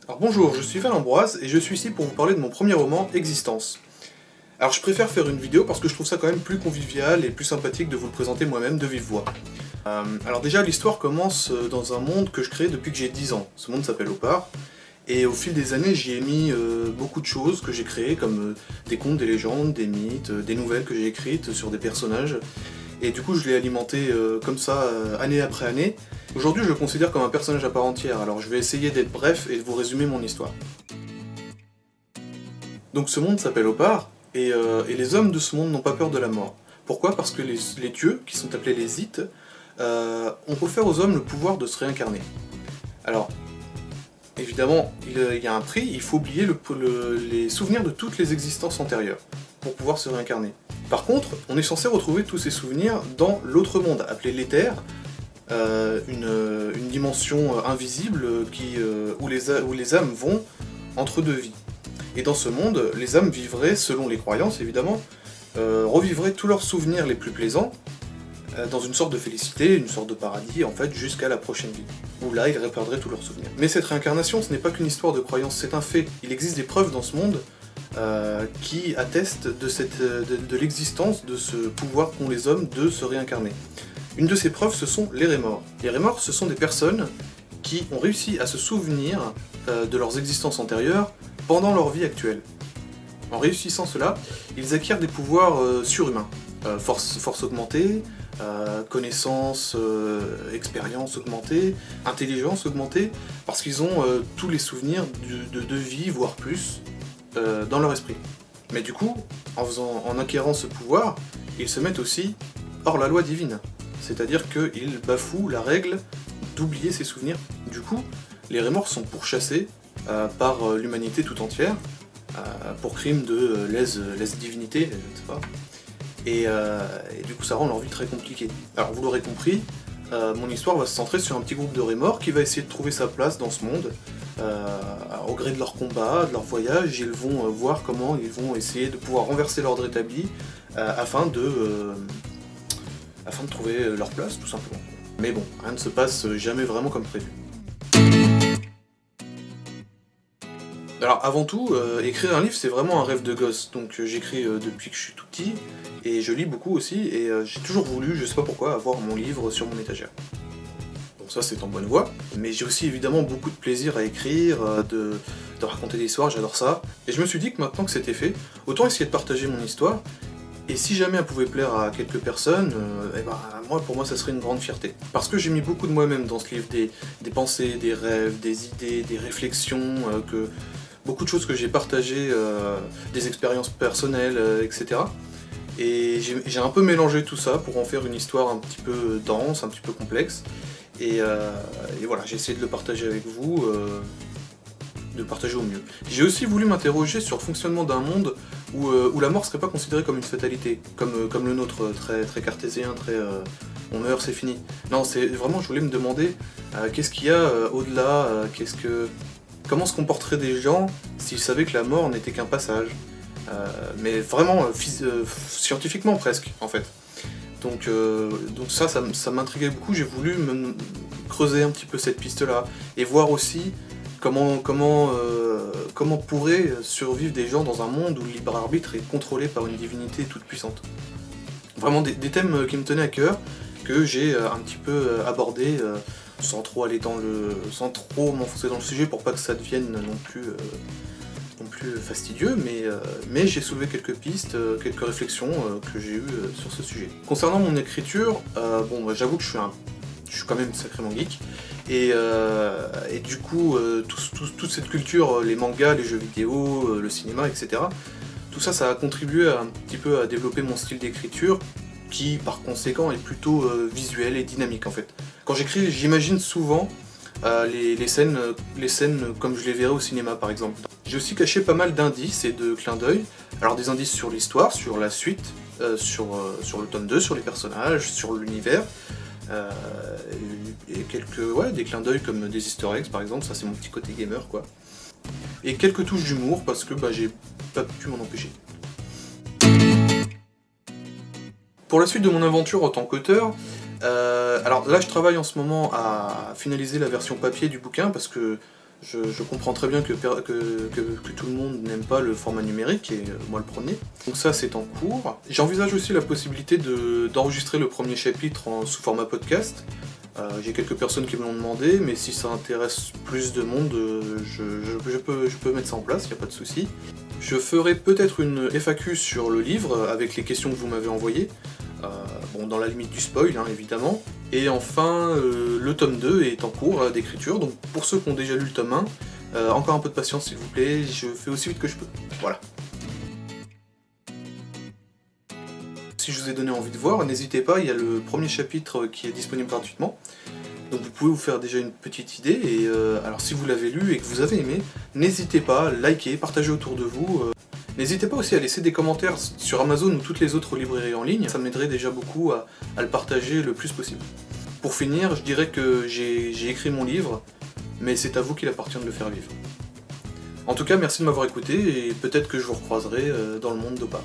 Alors bonjour, je suis Val-Ambroise et je suis ici pour vous parler de mon premier roman, Existence. Alors je préfère faire une vidéo parce que je trouve ça quand même plus convivial et plus sympathique de vous le présenter moi-même de vive voix. Alors déjà l'histoire commence dans un monde que je crée depuis que j'ai 10 ans. Ce monde s'appelle Opar, et au fil des années j'y ai mis beaucoup de choses que j'ai créées comme des contes, des légendes, des mythes, des nouvelles que j'ai écrites sur des personnages. Et du coup je l'ai alimenté comme ça année après année. Aujourd'hui je le considère comme un personnage à part entière, alors je vais essayer d'être bref et de vous résumer mon histoire. Donc ce monde s'appelle Opar, et les hommes de ce monde n'ont pas peur de la mort. Pourquoi? Parce que les dieux, qui sont appelés les Ith, ont offert aux hommes le pouvoir de se réincarner. Alors, évidemment, il y a un prix, il faut oublier les souvenirs de toutes les existences antérieures pour pouvoir se réincarner. Par contre, on est censé retrouver tous ces souvenirs dans l'autre monde, appelé l'éther, une dimension invisible où les âmes vont entre deux vies. Et dans ce monde, les âmes vivraient, selon les croyances évidemment, revivraient tous leurs souvenirs les plus plaisants, dans une sorte de félicité, une sorte de paradis en fait, jusqu'à la prochaine vie, où là ils reperdraient tous leurs souvenirs. Mais cette réincarnation, ce n'est pas qu'une histoire de croyance, c'est un fait. Il existe des preuves dans ce monde qui attestent de l'existence de ce pouvoir qu'ont les hommes de se réincarner. Une de ces preuves, ce sont les Rémors. Les Rémors, ce sont des personnes qui ont réussi à se souvenir de leurs existences antérieures pendant leur vie actuelle. En réussissant cela, ils acquièrent des pouvoirs surhumains. Force augmentée, connaissance, expérience augmentée, intelligence augmentée, parce qu'ils ont tous les souvenirs de vie, voire plus, dans leur esprit. Mais du coup, en acquérant ce pouvoir, ils se mettent aussi hors la loi divine. C'est-à-dire qu'ils bafouent la règle d'oublier ses souvenirs. Du coup, les Rémors sont pourchassés par l'humanité tout entière, pour crime de lèse-divinité, je ne sais pas. Et du coup ça rend leur vie très compliquée. Alors vous l'aurez compris, mon histoire va se centrer sur un petit groupe de Rémors qui va essayer de trouver sa place dans ce monde. Au gré de leur combat, de leur voyage, ils vont voir comment ils vont essayer de pouvoir renverser l'ordre établi afin de trouver leur place tout simplement. Mais bon, rien ne se passe jamais vraiment comme prévu. Alors avant tout, écrire un livre c'est vraiment un rêve de gosse, donc j'écris depuis que je suis tout petit, et je lis beaucoup aussi, et j'ai toujours voulu, je sais pas pourquoi, avoir mon livre sur mon étagère. Bon ça c'est en bonne voie, mais j'ai aussi évidemment beaucoup de plaisir à écrire, de raconter des histoires, j'adore ça, et je me suis dit que maintenant que c'était fait, autant essayer de partager mon histoire, et si jamais elle pouvait plaire à quelques personnes, pour moi ça serait une grande fierté. Parce que j'ai mis beaucoup de moi-même dans ce livre, des pensées, des rêves, des idées, des réflexions, beaucoup de choses que j'ai partagées, des expériences personnelles, etc. Et j'ai un peu mélangé tout ça pour en faire une histoire un petit peu dense, un petit peu complexe. Et voilà, j'ai essayé de le partager avec vous, de le partager au mieux. J'ai aussi voulu m'interroger sur le fonctionnement d'un monde où la mort serait pas considérée comme une fatalité, comme le nôtre, très cartésien, très on meurt, c'est fini. Non, c'est vraiment, je voulais me demander qu'est-ce qu'il y a au-delà, comment se comporteraient des gens s'ils savaient que la mort n'était qu'un passage, mais vraiment scientifiquement presque en fait. Donc ça m'intriguait beaucoup, j'ai voulu creuser un petit peu cette piste-là, et voir aussi comment pourraient survivre des gens dans un monde où le libre arbitre est contrôlé par une divinité toute puissante. Vraiment des thèmes qui me tenaient à cœur, que j'ai un petit peu abordé, sans trop m'enfoncer dans le sujet pour pas que ça devienne non plus fastidieux, mais j'ai soulevé quelques pistes, quelques réflexions que j'ai eues sur ce sujet. Concernant mon écriture, j'avoue que je suis quand même sacrément geek, et du coup, toute cette culture, les mangas, les jeux vidéo, le cinéma, etc., tout ça, ça a contribué un petit peu à développer mon style d'écriture, qui par conséquent est plutôt visuel et dynamique en fait. Quand j'écris, j'imagine souvent les scènes comme je les verrais au cinéma par exemple. J'ai aussi caché pas mal d'indices et de clins d'œil, alors des indices sur l'histoire, sur la suite, sur le tome 2, sur les personnages, sur l'univers, et des clins d'œil comme des easter eggs par exemple, ça c'est mon petit côté gamer quoi. Et quelques touches d'humour parce que j'ai pas pu m'en empêcher. Pour la suite de mon aventure en tant qu'auteur, alors là je travaille en ce moment à finaliser la version papier du bouquin parce que Je comprends très bien que tout le monde n'aime pas le format numérique, et moi le premier. Donc ça, c'est en cours. J'envisage aussi la possibilité d'enregistrer le premier chapitre sous format podcast. J'ai quelques personnes qui me l'ont demandé, mais si ça intéresse plus de monde, je peux mettre ça en place, il n'y a pas de souci. Je ferai peut-être une FAQ sur le livre, avec les questions que vous m'avez envoyées. Bon, dans la limite du spoil, hein, évidemment. Et enfin, le tome 2 est en cours d'écriture, donc pour ceux qui ont déjà lu le tome 1, encore un peu de patience s'il vous plaît, je fais aussi vite que je peux. Voilà. Si je vous ai donné envie de voir, n'hésitez pas, il y a le premier chapitre qui est disponible gratuitement. Donc vous pouvez vous faire déjà une petite idée, et alors si vous l'avez lu et que vous avez aimé, n'hésitez pas, likez, partagez autour de vous. N'hésitez pas aussi à laisser des commentaires sur Amazon ou toutes les autres librairies en ligne, ça m'aiderait déjà beaucoup à le partager le plus possible. Pour finir, je dirais que j'ai écrit mon livre, mais c'est à vous qu'il appartient de le faire vivre. En tout cas, merci de m'avoir écouté, et peut-être que je vous recroiserai dans le monde d'Opa.